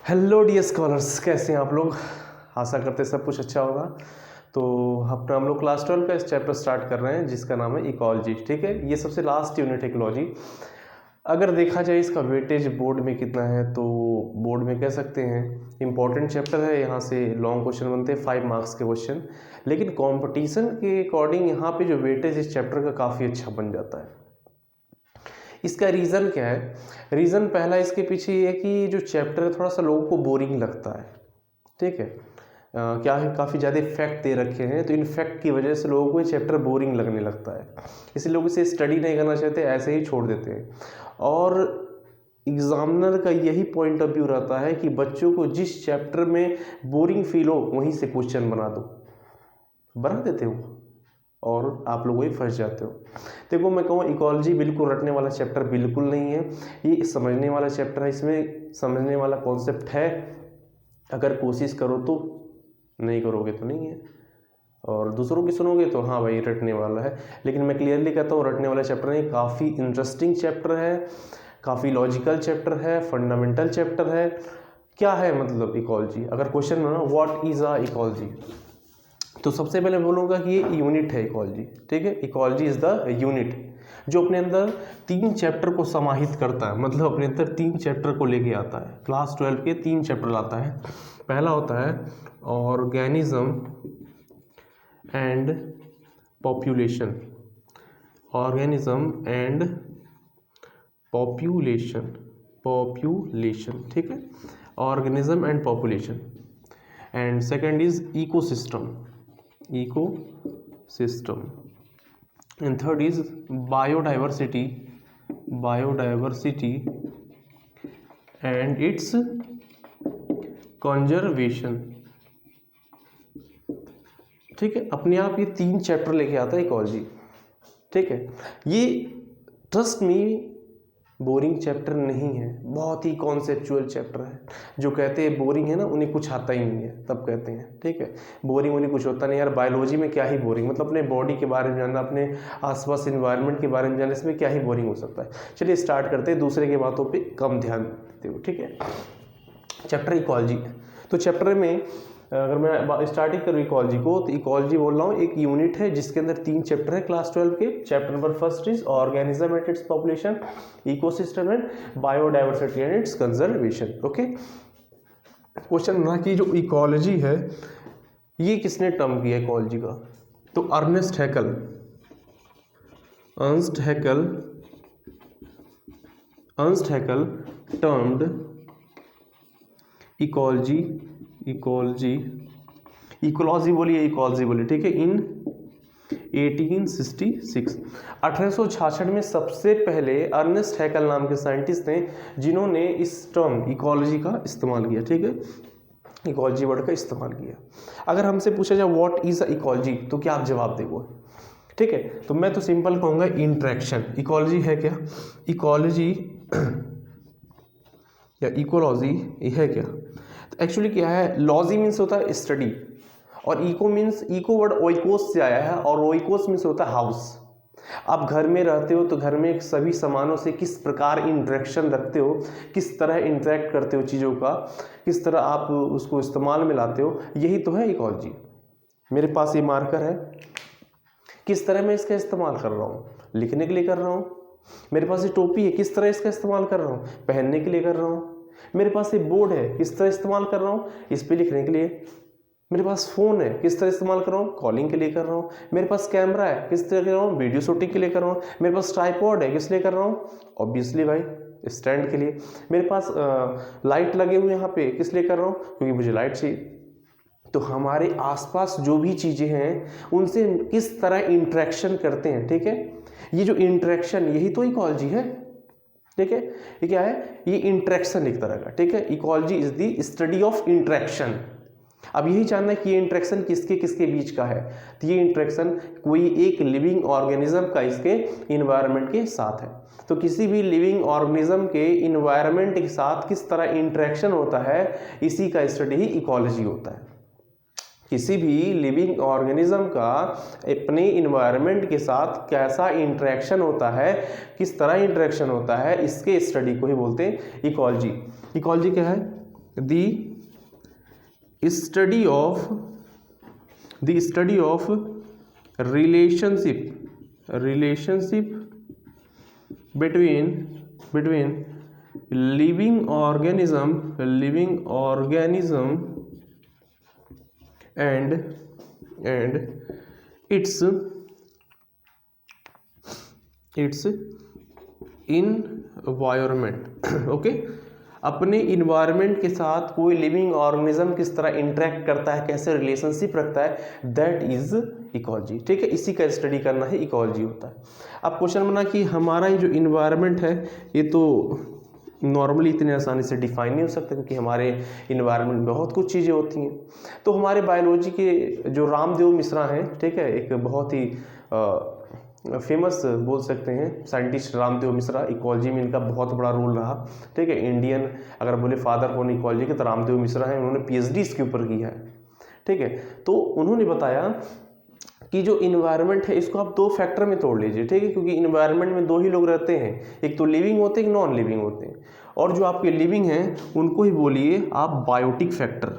Hello dear scholars, कैसे हैं आप लोग। आशा करते हैं सब कुछ अच्छा होगा। तो हम लोग क्लास 12 का इस चैप्टर स्टार्ट कर रहे हैं जिसका नाम है इकोलॉजी। ठीक है, ये सबसे लास्ट यूनिट है इकोलॉजी। अगर देखा जाए इसका वेटेज बोर्ड में कितना है तो बोर्ड में कह सकते हैं इंपॉर्टेंट चैप्टर है। यहाँ से लॉन्ग क्वेश्चन बनते हैं 5 मार्क्स के क्वेश्चन, लेकिन कंपटीशन के अकॉर्डिंग यहाँ पे जो वेटेज इस चैप्टर का काफ़ी अच्छा बन जाता है। इसका रीज़न क्या है? रीज़न पहला इसके पीछे ये है कि जो चैप्टर है थोड़ा सा लोगों को बोरिंग लगता है। ठीक है, क्या है, काफ़ी ज़्यादा फैक्ट दे रखे हैं, तो इन फैक्ट की वजह से लोगों को ये चैप्टर बोरिंग लगने लगता है, इसलिए लोग इसे स्टडी नहीं करना चाहते, ऐसे ही छोड़ देते हैं। और एग्जामिनर का यही पॉइंट ऑफ व्यू रहता है कि बच्चों को जिस चैप्टर में बोरिंग फील हो वहीं से क्वेश्चन बना देते हो और आप लोग वही फंस जाते हो। देखो, मैं कहूँ इकोलॉजी बिल्कुल रटने वाला चैप्टर बिल्कुल नहीं है, ये समझने वाला चैप्टर है। इसमें समझने वाला कॉन्सेप्ट है, अगर कोशिश करो तो, नहीं करोगे तो नहीं है, और दूसरों की सुनोगे तो हाँ भाई रटने वाला है। लेकिन मैं क्लियरली कहता हूँ रटने वाला चैप्टर नहीं, काफ़ी इंटरेस्टिंग चैप्टर है, काफ़ी लॉजिकल चैप्टर है, फंडामेंटल चैप्टर है। क्या है मतलब इकोलॉजी? अगर क्वेश्चन बना व्हाट इज़ अ इकोलॉजी, तो सबसे पहले बोलूँगा कि ये यूनिट है इकोलॉजी। ठीक है, इकोलॉजी इज़ द यूनिट जो अपने अंदर 3 चैप्टर को समाहित करता है, मतलब अपने अंदर 3 चैप्टर को लेके आता है। क्लास 12 के 3 चैप्टर लाता है। पहला होता है organism and population, organism and population. ठीक है, organism and population. And second is ecosystem and third is biodiversity and its conservation। ठीक है, अपने आप ये 3 चैप्टर लेके आता है इकोलॉजी। ठीक है, ये ट्रस्ट मी बोरिंग चैप्टर नहीं है, बहुत ही कॉन्सेप्चुअल चैप्टर है। जो कहते हैं बोरिंग है ना, उन्हें कुछ आता ही नहीं है तब कहते हैं। ठीक है, बोरिंग उन्हें कुछ होता नहीं यार, बायोलॉजी में क्या ही बोरिंग, मतलब अपने बॉडी के बारे में जानना, अपने आसपास इन्वायरमेंट के बारे में जानना, इसमें क्या ही बोरिंग हो सकता है। चलिए स्टार्ट करते हैं, दूसरे की बातों पर कम ध्यान देते हो। ठीक है, चैप्टर इकोलॉजी। तो चैप्टर में अगर मैं स्टार्टिंग करूँ इकोलॉजी को, तो इकोलॉजी बोल रहा हूँ एक यूनिट है जिसके अंदर 3 चैप्टर है क्लास 12 के। Chapter number first is organism and its population, ecosystem and biodiversity and it's conservation. Okay, question बना कि जो इकोलॉजी है ये किसने टर्म किया इकोलॉजी का? तो अर्नेस्ट हैकल टर्म्ड इकोलॉजी बोलिए, ठीक है, इन 1866। 1866 में सबसे पहले अर्नेस्ट हैकल नाम के साइंटिस्ट थे जिन्होंने इस टर्म इकोलॉजी का इस्तेमाल किया। ठीक है, इकोलॉजी वर्ड का इस्तेमाल किया। अगर हमसे पूछा जाए व्हाट इज अ इकोलॉजी, तो क्या आप जवाब देंगे? ठीक है, तो मैं तो सिंपल कहूँगा इंटरेक्शन। इकोलॉजी है क्या? इकोलॉजी या इकोलॉजी है क्या? तो एक्चुअली क्या है, लॉजी मीन्स होता है स्टडी, और इको वर्ड ओइकोस से आया है, और ओइकोस मीन्स होता है हाउस। आप घर में रहते हो तो घर में सभी सामानों से किस प्रकार इंटरेक्शन रखते हो, किस तरह इंटरेक्ट करते हो चीज़ों का, किस तरह आप उसको इस्तेमाल में लाते हो, यही तो है इकोलॉजी। मेरे पास ये मार्कर है, किस तरह मैं इसका इस्तेमाल कर रहा हूँ? लिखने के लिए कर रहा हूँ। मेरे पास ये टोपी है, किस तरह इसका इस्तेमाल कर रहा हूँ? पहनने के लिए कर रहा हूँ। मेरे पास ये बोर्ड है, किस तरह इस्तेमाल कर रहा हूँ? इस पर लिखने के लिए। मेरे पास फ़ोन है, किस तरह इस्तेमाल कर रहा हूँ? कॉलिंग के लिए कर रहा हूँ। मेरे पास कैमरा है, किस तरह कर रहा हूँ? वीडियो शूटिंग के लिए कर रहा हूँ। मेरे पास ट्राइपॉड है, किस लिए कर रहा हूँ? ऑब्वियसली भाई स्टैंड के लिए। मेरे पास लाइट लगे हुए यहाँ पे, किस लिए कर रहा हूँ? क्योंकि मुझे लाइट चाहिए। तो हमारे आसपास जो भी चीज़ें हैं उनसे किस तरह इंटरेक्शन करते हैं। ठीक है, ये जो इंटरेक्शन, यही तो इकोलॉजी है। ठीक है, ये क्या है? ये इंटरेक्शन एक तरह का। ठीक है, ecology is the study of interaction. अब यही जानना है कि ये इंटरेक्शन किसके किसके बीच का है। तो ये इंटरेक्शन कोई एक लिविंग ऑर्गेनिज्म का इसके इन्वायरमेंट के साथ है। तो किसी भी लिविंग ऑर्गेनिज्म के इन्वायरमेंट के साथ किस तरह इंटरेक्शन होता है, इसी का स्टडी ही इकोलॉजी होता है। किसी भी लिविंग ऑर्गेनिज्म का अपने इन्वायरमेंट के साथ कैसा इंटरेक्शन होता है, किस तरह इंटरेक्शन होता है, इसके स्टडी को ही बोलते हैं इकोलॉजी। इकोलॉजी क्या है? The study of relationship between living organism and its environment okay अपने इन्वायरमेंट के साथ कोई लिविंग ऑर्गेनिज्म किस तरह इंटरेक्ट करता है, कैसे रिलेशनशिप रखता है, दैट इज इकोलॉजी। ठीक है, इसी का स्टडी करना ही इकोलॉजी होता है। अब क्वेश्चन बना कि हमारा ये जो इन्वायरमेंट है ये तो नॉर्मली इतनी आसानी से डिफाइन नहीं हो सकता, क्योंकि हमारे इन्वायरमेंट में बहुत कुछ चीज़ें होती हैं। तो हमारे बायोलॉजी के जो रामदेव मिश्रा हैं, ठीक है, एक बहुत ही फेमस बोल सकते हैं साइंटिस्ट रामदेव मिश्रा, इकोलॉजी में इनका बहुत बड़ा रोल रहा। ठीक है, इंडियन अगर बोले फादर कौन इकोलॉजी के तो रामदेव मिश्रा हैं, उन्होंने PhD इसके ऊपर किया है। ठीक है, तो उन्होंने बताया कि जो इन्वायरमेंट है इसको आप दो फैक्टर में तोड़ लीजिए। ठीक है, क्योंकि इन्वायरमेंट में दो ही लोग रहते हैं, एक तो लिविंग होते हैं, एक नॉन लिविंग होते हैं। और जो आपके लिविंग हैं उनको ही बोलिए आप बायोटिक फैक्टर,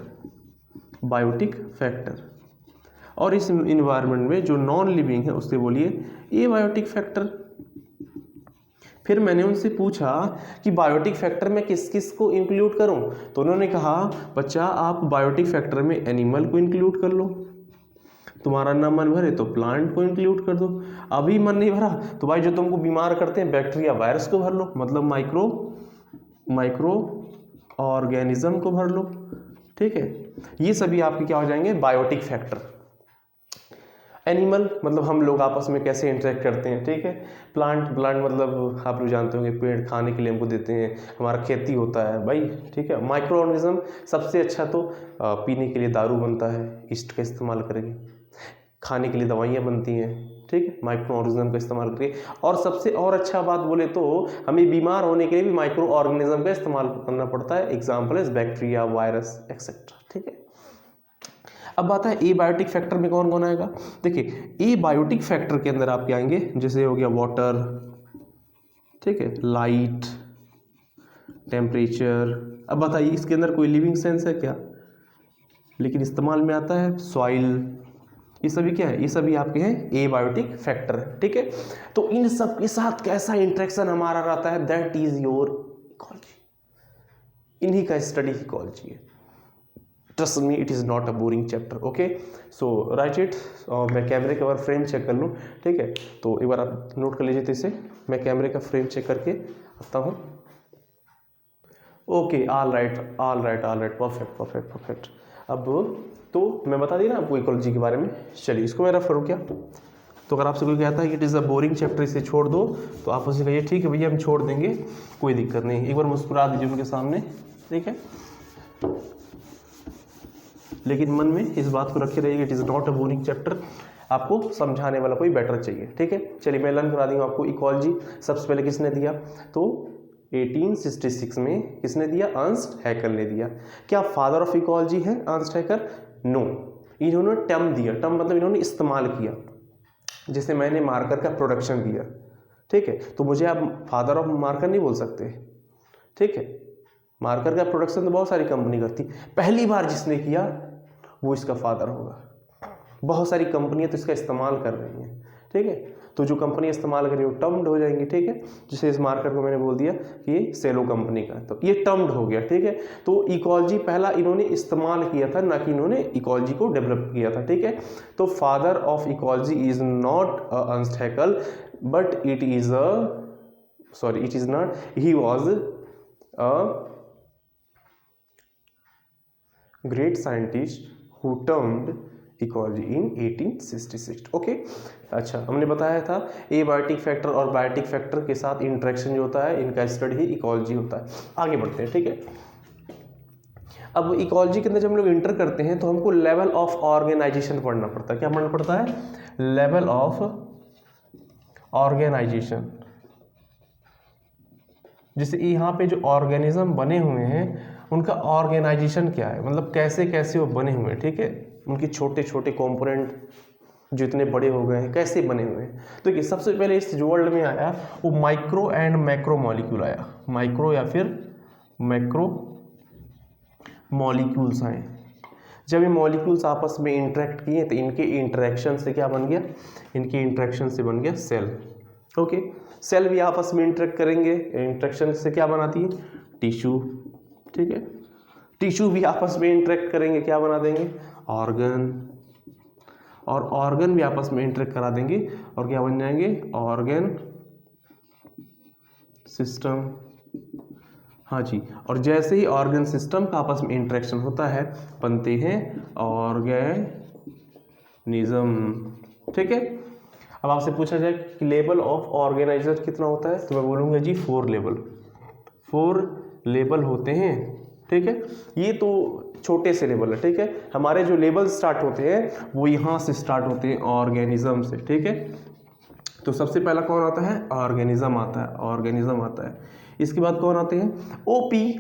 और इस इन्वायरमेंट में जो नॉन लिविंग है उससे बोलिए एबायोटिक फैक्टर। फिर मैंने उनसे पूछा कि बायोटिक फैक्टर में किस किस को इंक्लूड करूं, तो उन्होंने कहा बच्चा आप बायोटिक फैक्टर में एनिमल को इंक्लूड कर लो, तुम्हारा ना मन भरे तो प्लांट को इंक्लूड कर दो, अभी मन नहीं भरा तो भाई जो तुमको बीमार करते हैं बैक्टीरिया वायरस को भर लो, मतलब माइक्रो ऑर्गेनिज्म को भर लो। ठीक है, ये सभी आपके क्या हो जाएंगे? Biotic factor. एनिमल मतलब हम लोग आपस में कैसे इंटरेक्ट करते हैं। ठीक है, प्लांट मतलब आप लोग जानते होंगे पेड़ खाने के लिए हमको देते हैं, हमारा खेती होता है भाई। ठीक है, माइक्रो ऑर्गेनिज्म सबसे अच्छा तो पीने के लिए दारू बनता है, ईस्ट का इस्तेमाल करके, खाने के लिए दवाइयाँ बनती हैं। ठीक है, माइक्रो ऑर्गेनिज्म का इस्तेमाल करके, और सबसे और अच्छा बात बोले तो हमें बीमार होने के लिए भी माइक्रो ऑर्गेनिज्म का इस्तेमाल करना पड़ता है। Example is bacteria, virus etcetera. ठीक है, अब बात है ए बायोटिक फैक्टर में कौन कौन आएगा। देखिए, ए बायोटिक फैक्टर के अंदर आपके आएंगे जैसे हो गया वाटर, ठीक है, लाइट, टेम्परेचर। अब बताइए इसके अंदर कोई लिविंग सेंस है क्या? लेकिन इस्तेमाल में आता है सॉइल। ये सभी क्या है? ये सभी आपके हैं ए बायोटिक फैक्टर। ठीक है, तो इन सब के साथ कैसा इंटरेक्शन हमारा रहता है, दैट इज योर इकोलॉजी। इन्हीं का स्टडी इकोलॉजी है। Trust me, it is not a boring chapter. Okay, so right it. और मैं कैमरे का फ्रेम चेक कर लूँ। ठीक है, तो एक बार आप नोट कर लीजिए। तो इसे मैं कैमरे का फ्रेम चेक करके आता हूँ। Okay, all right, perfect. अब तो मैं बता दी ना आपको इकोलॉजी के बारे में। चलिए इसको मैं रेफर करूँ क्या? तो अगर आपसे कोई कहता है कि it is a boring chapter, इसे छोड़ दो, तो आप उसे कहिए ठीक है भैया हम छोड़ देंगे, कोई दिक्कत नहीं। एक बार मुस्कुरा दीजिए उनके सामने। ठीक है, लेकिन मन में इस बात को रखे रहिए, it is not a boring chapter, आपको समझाने वाला कोई बेटर चाहिए। ठीक है, चलिए मैं लर्न करा दूँगा आपको इकोलॉजी। सबसे पहले किसने दिया? तो 1866 में किसने दिया? अर्नस्ट हैकर ने दिया। क्या फादर ऑफ इकोलॉजी है अर्नस्ट हैकर? नो, इन्होंने टर्म दिया। टर्म मतलब इन्होंने इस्तेमाल किया, जैसे मैंने मार्कर का प्रोडक्शन दिया। ठीक है, तो मुझे आप फादर ऑफ मार्कर नहीं बोल सकते। ठीक है, मार्कर का प्रोडक्शन तो बहुत सारी कंपनी करती, पहली बार जिसने किया वो इसका फादर होगा। बहुत सारी कंपनियां तो इसका इस्तेमाल कर रही हैं। ठीक है, तो जो कंपनी इस्तेमाल करी वो टर्म्ड हो जाएंगी। ठीक है, जैसे इस मार्कर को मैंने बोल दिया कि ये सेलो कंपनी का, तो ये टर्म्ड हो गया। ठीक है, तो इकोलॉजी पहला इन्होंने इस्तेमाल किया था, ना कि इन्होंने इकोलॉजी को डेवलप किया था। ठीक है, तो father of ecology is not Ernst Hückel, but it is not, he was a great scientist who termed ecology in 1866. Okay, अच्छा हमने बताया था एबायोटिक फैक्टर और बायोटिक फैक्टर के साथ इंटरेक्शन जो होता है इनका स्टडी ही इकोलॉजी होता है। आगे बढ़ते हैं। ठीक है, अब इकोलॉजी के अंदर जब हम लोग इंटर करते हैं तो हमको लेवल ऑफ ऑर्गेनाइजेशन पढ़ना पड़ता है। क्या पढ़ना पड़ता है? Level of organisation. जैसे यहाँ पे जो ऑर्गेनिज्म बने हुए हैं उनका ऑर्गेनाइजेशन क्या है, मतलब कैसे कैसे वो बने हुए हैं। ठीक है, उनके छोटे छोटे कंपोनेंट जो इतने बड़े हो गए हैं कैसे बने हुए हैं। तो देखिए सबसे पहले इस जो वर्ल्ड में आया वो माइक्रो एंड मैक्रो मॉलिक्यूल आया, माइक्रो या फिर मैक्रो मॉलिक्यूल्स आए। जब ये मॉलिक्यूल्स आपस में इंटरेक्ट किए तो इनके इंटरेक्शन से क्या बन गया, इनके इंटरेक्शन से बन गया सेल। ओके, सेल भी आपस में इंटरेक्ट करेंगे, इंटरेक्शन से क्या बनाती है, टिश्यू। ठीक है, टिश्यू भी आपस में इंटरेक्ट करेंगे, क्या बना देंगे, ऑर्गन। और ऑर्गन भी आपस में इंटरेक्ट करा देंगे और क्या बन जाएंगे, ऑर्गन सिस्टम। हाँ जी, और जैसे ही ऑर्गन सिस्टम का आपस में इंटरेक्शन होता है बनते हैं ऑर्गेनिज्म। ठीक है, अब आपसे पूछा जाए कि लेवल ऑफ ऑर्गेनाइजर कितना होता है, तो मैं बोलूँगा जी 4 लेवल, 4 लेवल होते हैं। ठीक है, ये तो छोटे से लेवल है। ठीक है, हमारे जो लेवल स्टार्ट होते हैं वो यहाँ से स्टार्ट होते हैं ऑर्गेनिज्म से। ठीक है, तो सबसे पहला कौन आता है, ऑर्गेनिज्म आता है, ऑर्गेनिज्म आता है। इसके बाद कौन आते हैं, ओपी।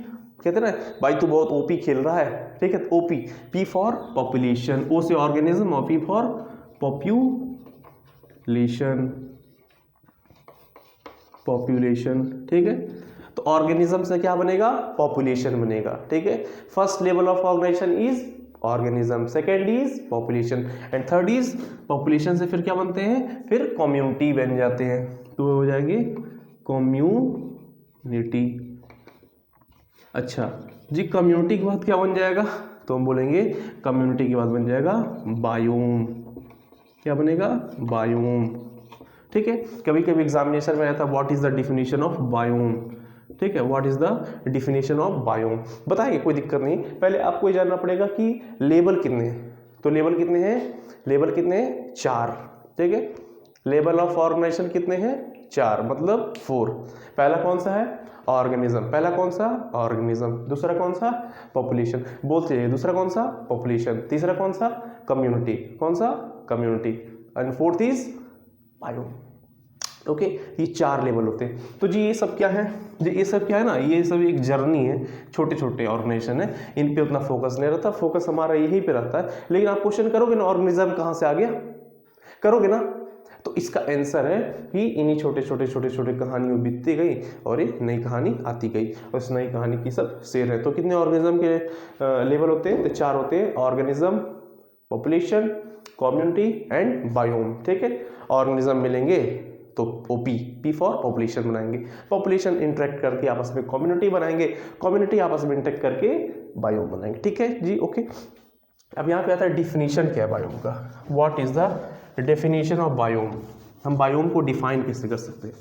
कहते हैं ना भाई तू बहुत ओपी खेल रहा है। ठीक है, ओपी, पी फॉर पॉपुलेशन, ओ से ऑर्गेनिज्म और पी फॉर पॉपुलेशन, पॉपुलेशन। ठीक है, तो ऑर्गेनिज्म से क्या बनेगा, पॉपुलेशन बनेगा। ठीक है, first level of organisation is organism, second is population and third is population से फिर क्या बनते हैं, फिर कम्युनिटी बन जाते हैं। तो हो जाएगी कम्युनिटी। अच्छा जी, कम्युनिटी के बाद क्या बन जाएगा, तो हम बोलेंगे कम्युनिटी के बाद बन जाएगा बायोम। क्या बनेगा, बायोम। ठीक है, कभी कभी एग्जामिनेशन में आया था what is the definition of biome. ठीक है, what is the definition of biome, बताएंगे, कोई दिक्कत नहीं। पहले आपको ये जानना पड़ेगा कि लेवल कितने हैं, तो लेवल कितने हैं, लेवल कितने हैं, 4। ठीक है, लेवल ऑफ ऑर्गेनाइजेशन कितने हैं, 4 मतलब 4। पहला कौन सा है, ऑर्गेनिज्म, पहला कौन सा, ऑर्गेनिज्म। दूसरा कौन सा, पॉपुलेशन, बोलते हैं। दूसरा कौन सा, पॉपुलेशन। तीसरा कौन सा, कम्युनिटी, कौन सा, community. And fourth is biome. Okay, ये 4 लेवल होते हैं। तो जी ये सब क्या है, जी ये सब क्या है ना, ये सब एक जर्नी है, छोटे छोटे ऑर्गेनाइजेशन है, इन पे उतना फोकस नहीं रहता, फोकस हमारा यहीं पे रहता है। लेकिन आप क्वेश्चन करोगे ना ऑर्गेनिज्म कहाँ से आ गया, करोगे ना, तो इसका आंसर है कि इन्हीं छोटे छोटे छोटे छोटे कहानियों बीतती गई और एक नई कहानी आती गई और इस नई कहानी की सब शेर है। तो कितने ऑर्गेनिज्म के लेवल होते हैं, तो 4 होते हैं, organism, population, community and biome. ठीक है, ऑर्गेनिज्म मिलेंगे तो ओपी, पी फॉर पॉपुलेशन बनाएंगे, पॉपुलेशन इंटरेक्ट करके आपस में कम्युनिटी बनाएंगे, कम्युनिटी आपस में इंटरेक्ट करके बायोम बनाएंगे। ठीक है जी, ओके। अब यहाँ पे आता है डिफिनीशन क्या है बायोम का, what is the definition of biome. हम बायोम को डिफाइन कैसे कर सकते हैं,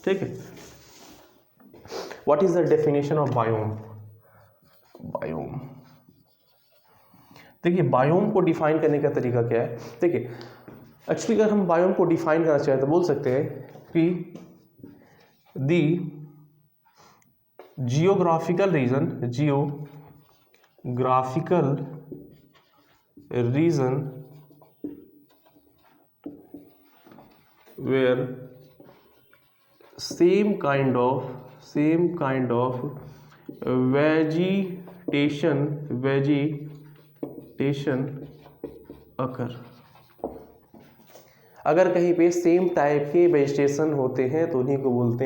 ठीक है, what is the definition of biome. Biome, देखिए बायोम को डिफाइन करने का तरीका क्या है, देखिए एक्चुअली अगर हम बायोम को डिफाइन करना चाहें तो बोल सकते हैं कि the geographical region, geographical region where same kind of vegetation occur। अगर कहीं पे सेम टाइप के वेजिटेशन होते हैं तो उन्हीं को बोलते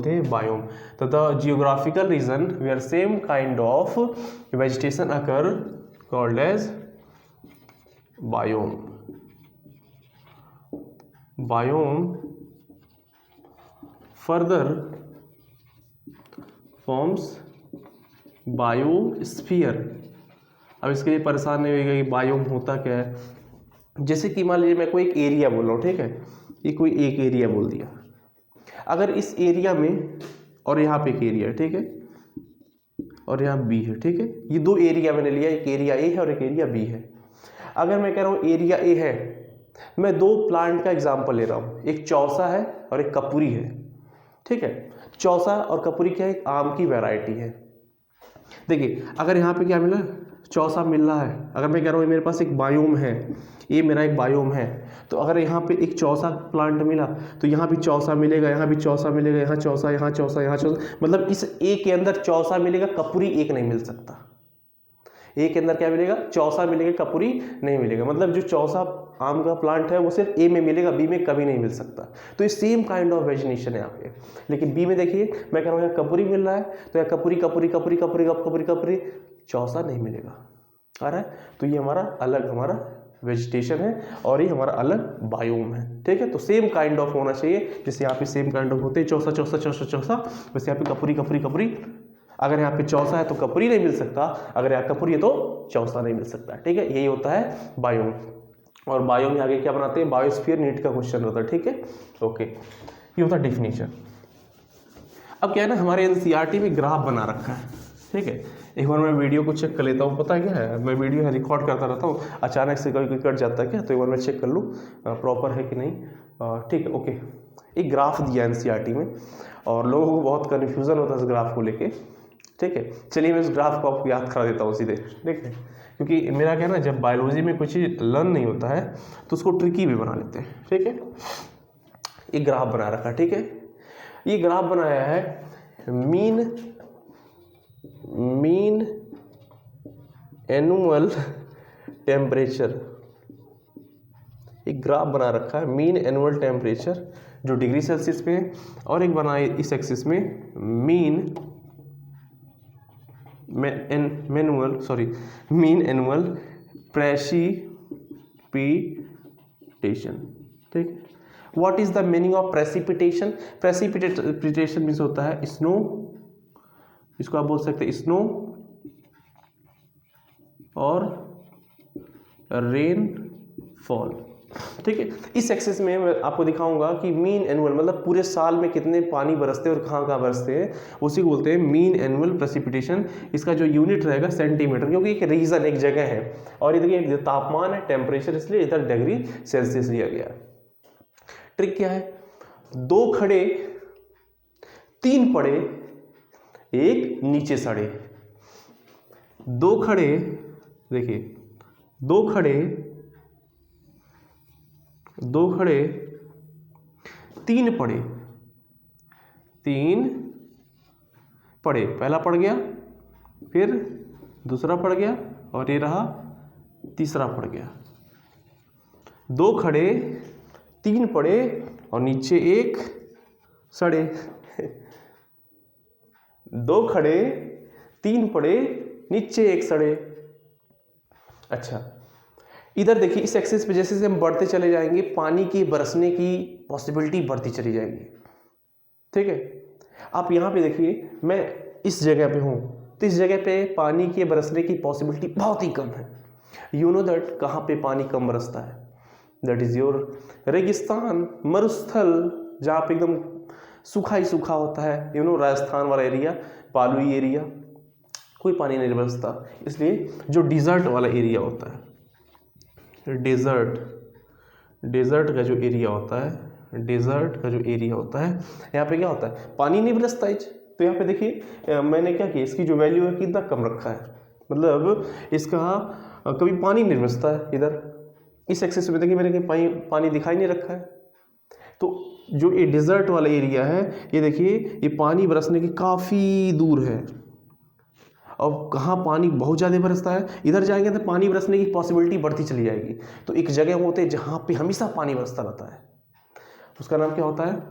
हैं बायोम। तो the geographical region where same kind of vegetation occur called as biome. Biome further forms biosphere. अब इसके लिए परेशान नहीं होगा कि बायोम होता क्या है। जैसे कि मान लीजिए मैं कोई एक एरिया बोल रहा हूँ, ठीक है, ये कोई एक एरिया बोल दिया, अगर इस एरिया में और यहाँ पे एक एरिया है, ठीक है, और यहाँ बी है, ठीक है, ये 2 एरिया मैंने लिया, एक एरिया ए है और एक एरिया बी है। अगर मैं कह रहा हूँ एरिया ए है, मैं 2 प्लांट का एग्जाम्पल ले रहा हूँ, एक चौसा है और एक कपूरी है। ठीक है, चौसा और कपूरी क्या है, एक आम की वैरायटी है। देखिए अगर यहाँ पे क्या मिला, चौसा मिल रहा है। अगर मैं कह रहा हूँ मेरे पास एक बायोम है, ये मेरा एक बायोम है, तो अगर यहाँ पे एक चौसा प्लांट मिला तो यहाँ भी चौसा मिलेगा, यहाँ भी चौसा मिलेगा, यहाँ चौसा, यहाँ चौसा, यहाँ चौसा, मतलब इस ए के अंदर चौसा मिलेगा, कपूरी एक नहीं मिल सकता। ए के अंदर क्या मिलेगा, चौसा मिलेगा, कपूरी नहीं मिलेगा। मतलब जो चौसा आम का प्लांट है वो सिर्फ ए में मिलेगा, बी में कभी नहीं मिल सकता। तो ये सेम काइंड ऑफ वेजिटेशन है यहाँ पे। लेकिन बी में देखिए मैं कह रहा हूँ यहाँ कपूरी मिल रहा है, तो यहाँ कपूरी कपूरी कपूरी कपूरी कपूरी कपूरी चौसा नहीं मिलेगा, आ रहा है। तो ये हमारा अलग हमारा वेजिटेशन है और ये हमारा अलग बायोम है, ठीक है। तो सेम काइंड ऑफ होना चाहिए, जैसे यहाँ पे सेम काइंड ऑफ होते हैं चौसा चौसा चौसा चौसा, वैसे यहाँ पे कपूरी कपूरी कपूरी। अगर यहाँ पे चौसा है तो कपूरी नहीं मिल सकता, अगर यहाँ कपूरी है तो चौसा नहीं मिल सकता, ठीक है। यही होता है बायोम। और बायोम में आगे क्या बनाते हैं, बायोस्फीयर नीट का क्वेश्चन होता है, ठीक है। ओके, ये होता है डेफिनेशन। अब क्या है ना, हमारे एनसीईआरटी में ग्राफ बना रखा है, ठीक है। एक बार मैं वीडियो को चेक कर लेता हूँ, पता है क्या है, मैं वीडियो रिकॉर्ड करता रहता हूँ, अचानक से कभी कट जाता है क्या, तो एक बार मैं चेक कर लूँ प्रॉपर है कि नहीं, ठीक है। ओके, एक ग्राफ दिया एनसीईआरटी में और लोगों को बहुत कन्फ्यूज़न होता है इस ग्राफ को लेके, ठीक है। चलिए मैं इस ग्राफ को आपको याद करा देता हूँ सीधे, ठीक है। क्योंकि मेरा क्या है ना, जब बायोलॉजी में कुछ चीज़ लर्न नहीं होता है तो उसको ट्रिकी भी बना लेते हैं, ठीक है। एक ग्राफ बना रखा है, ठीक है। ये ग्राफ बनाया है मीन एनुअल टेम्परेचर। एक ग्राफ बना रखा है मीन एनुअल टेम्परेचर जो डिग्री सेल्सियस पे है, और एक बना है इस एक्सिस में मीन एनुअल प्रेसिपिटेशन, ठीक। What is the meaning of precipitation? Precipitation means होता है स्नो, इसको आप बोल सकते हैं स्नो और रेन फॉल, ठीक है। इस एक्सेस में मैं आपको दिखाऊंगा कि मीन एनुअल मतलब पूरे साल में कितने पानी बरसते हैं और कहाँ कहाँ बरसते हैं, उसी को बोलते हैं मीन एनुअल प्रेसिपिटेशन। इसका जो यूनिट रहेगा सेंटीमीटर, क्योंकि एक रीजन एक जगह है, और ये देखिए तापमान है टेम्परेचर, इसलिए इधर डिग्री सेल्सियस लिया गया है। ट्रिक क्या है, 2 खड़े 3 पड़े एक नीचे सड़े, 2 खड़े, देखिए 2 खड़े 3 पड़े, 3 पड़े, पहला पड़ गया, फिर दूसरा पड़ गया, और ये रहा तीसरा पड़ गया। 2 खड़े 3 पड़े और नीचे एक सड़े। 2 खड़े 3 पड़े नीचे एक सड़े। अच्छा, इधर देखिए इस एक्सिस पे जैसे हम बढ़ते चले जाएंगे पानी की बरसने की पॉसिबिलिटी बढ़ती चली जाएगी, ठीक है। आप यहाँ पे देखिए मैं इस जगह पे हूँ, तो इस जगह पे पानी के बरसने की पॉसिबिलिटी बहुत ही कम है। यू नो दैट कहाँ पे पानी कम बरसता है, दैट इज योर रेगिस्तान, मरुस्थल, जहाँ पे एकदम सूखा ही सूखा होता है, यू नो राजस्थान वाला एरिया, बालुई एरिया, कोई पानी नहीं बरसता। इसलिए जो डिजर्ट वाला एरिया होता है, डेजर्ट का जो एरिया होता है, डेजर्ट का जो एरिया होता है, यहाँ पे क्या होता है, पानी नहीं बरसता है। तो यहाँ पे देखिए मैंने क्या किया, इसकी जो वैल्यू है कितना कम रखा है, मतलब इसका कभी पानी नहीं बरसता है। इधर इस एक्सेस में देखिए मैंने पानी दिखाई नहीं रखा है। तो जो ये डेजर्ट वाला एरिया है, ये देखिए ये पानी बरसने की काफ़ी दूर है, और कहाँ पानी बहुत ज़्यादा बरसता है, इधर जाएंगे तो पानी बरसने की पॉसिबिलिटी बढ़ती चली जाएगी। तो एक जगह होते हैं जहाँ पे हमेशा पानी बरसता रहता है, उसका नाम क्या होता है,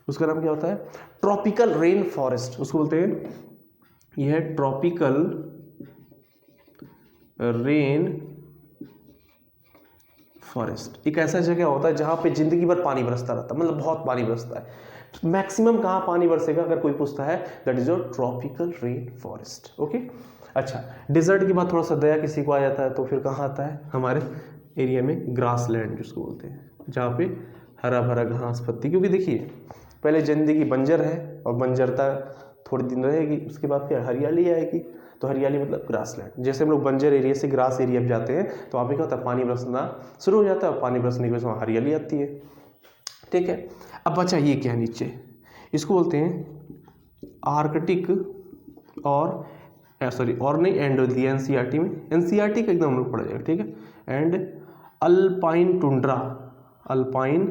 उसका नाम क्या होता है, ट्रॉपिकल रेन फॉरेस्ट, उसको बोलते हैं। यह है ट्रॉपिकल रेन फॉरेस्ट। एक ऐसा जगह होता है जहाँ पे जिंदगी भर पानी बरसता रहता है, मतलब बहुत पानी बरसता है। मैक्सिमम कहाँ पानी बरसेगा अगर कोई पूछता है, that is your tropical rain forest, okay. अच्छा, डिजर्ट के बाद थोड़ा सा दया किसी को आ जाता है तो फिर कहाँ आता है, हमारे एरिया में ग्रास लैंड जिसको बोलते हैं, जहाँ पे हरा भरा घास पत्ती, क्योंकि देखिए पहले जिंदगी बंजर है और बंजरता थोड़े दिन रहेगी, उसके बाद फिर हरियाली आएगी। तो हरियाली मतलब ग्रास लैंड। जैसे हम लोग बंजर एरिया से ग्रास एरिया में जाते हैं तो वहाँ पे क्या होता है, पानी बरसना शुरू हो जाता है, और पानी बरसने की वजह से वहाँ हरियाली आती है, ठीक है। अब बचा ये क्या है नीचे, इसको बोलते हैं आर्कटिक और नहीं, एंड दी एनसीईआरटी में, एनसीईआरटी का एकदम हम लोग पढ़ा जाएगा, ठीक है। And alpine tundra, alpine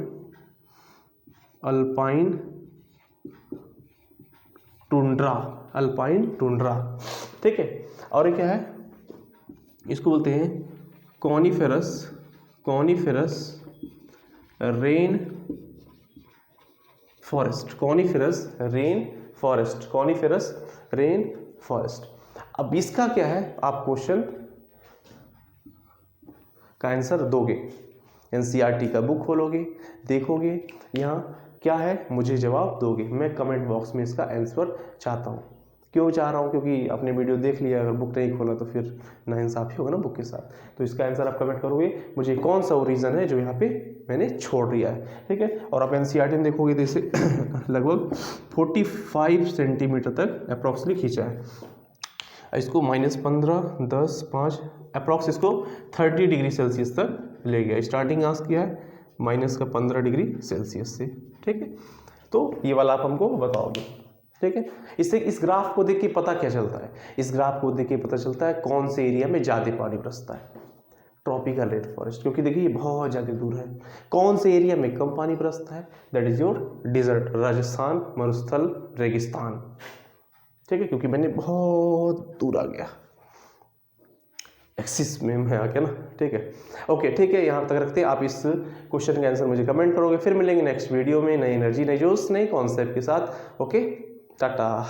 tundra ठीक है। और ये क्या है, इसको बोलते हैं coniferous rain forest, coniferous rain forest. अब इसका क्या है, आप क्वेश्चन का आंसर दोगे, एनसीईआरटी का बुक खोलोगे, देखोगे यहाँ क्या है, मुझे जवाब दोगे। मैं कमेंट बॉक्स में इसका आंसर चाहता हूँ। क्यों चाह रहा हूँ, क्योंकि आपने वीडियो देख लिया, अगर बुक नहीं खोला तो फिर नाइंसाफ़ी होगा ना बुक के साथ। तो इसका आंसर आप कमेंट करोगे, मुझे कौन सा वो रीज़न है जो यहाँ पे मैंने छोड़ दिया है, ठीक है। और आप एनसीईआरटी में देखोगे तो इसे लगभग 45 सेंटीमीटर तक अप्रॉक्सली खींचा है। इसको -15, 10, 5 अप्रॉक्स इसको 30 डिग्री सेल्सियस तक ले गया। स्टार्टिंग आज किया है -15 डिग्री सेल्सियस से, ठीक है। तो ये वाला आप हमको बताओगे, ठीक है। इससे इस ग्राफ को देख के पता क्या चलता है, इस ग्राफ को देख के पता चलता है कौन से एरिया में ज़्यादा पानी बरसता है, ट्रॉपिकल रेन फॉरेस्ट, क्योंकि देखिए ये बहुत ज़्यादा दूर है। कौन से एरिया में कम पानी बरसता है, that is your desert, Rajasthan, मरुस्थल, रेगिस्तान, ठीक है। क्योंकि मैंने बहुत दूर आ गया, एक्सिस में मैं आ गया ना, ठीक है। ओके, ठीक है, यहाँ तक रखते हैं। आप इस क्वेश्चन के आंसर मुझे कमेंट करोगे। फिर मिलेंगे नेक्स्ट वीडियो में नई एनर्जी, नई जोश, नई कॉन्सेप्ट के साथ। ओके, टाटा।